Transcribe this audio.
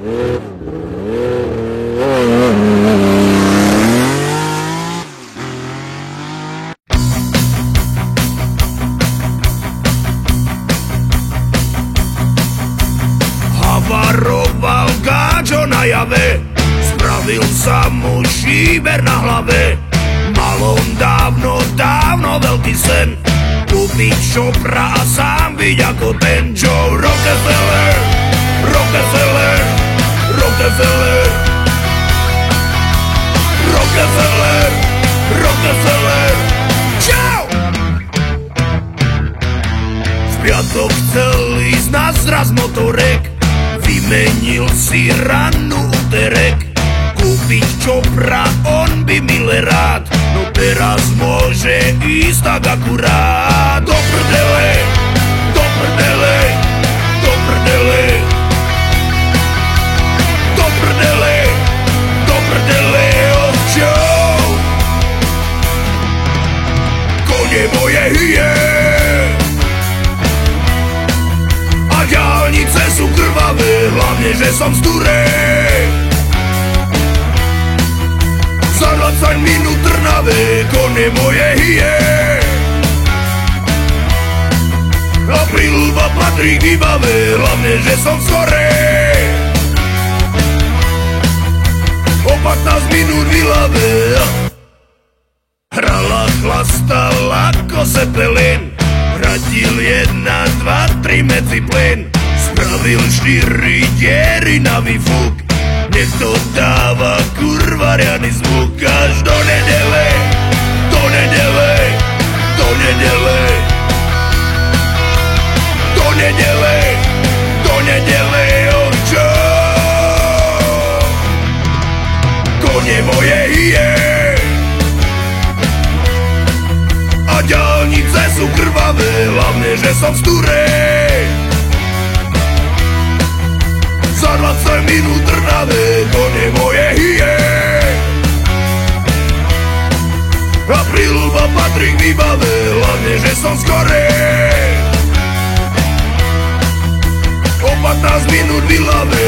Havaroval gáčo na jave, spravil sa mu šíber na hlave. Mal on dávno, dávno veľký sen, kúpiť šopra a sám byť ako ten Joe Rockefeller, Rockefeller, Rockefeller, Rockefeller, Rockefeller. Čau! V piatok chcel ísť na zraz motorek, vymenil si ranú úterek. Kúpiť čopra on by mile rád, no teraz môže ísť tak akurát. Do prdele, do prdele, do prdele, do prdele, do prdele, oh Joe. Kone moje hyje a diaľnice sú krvavé, hlavne že som z Turej. Za 20 minút Trnave, kone moje hyje a príľuba patrí k výbave, hlavne že som skorej. O 15 minút v Ilave hrala, chlastala ako Zeppelin, radil 1, 2, 3 medzi plyn, spravil 4 diery na výfuk. Nech to dáva kurva riadny zvuk až do nedele, do nedele, do nedele, do nedele, do nedele, oh Joe. Kone moje hyje a diaľnice sú krvavé, hlavne že som z Turej. Za 20 minút Trnave, kone moje hyje a príľuba patrí k výbave, hlavne že som skorej. O 15 minút v Ilave.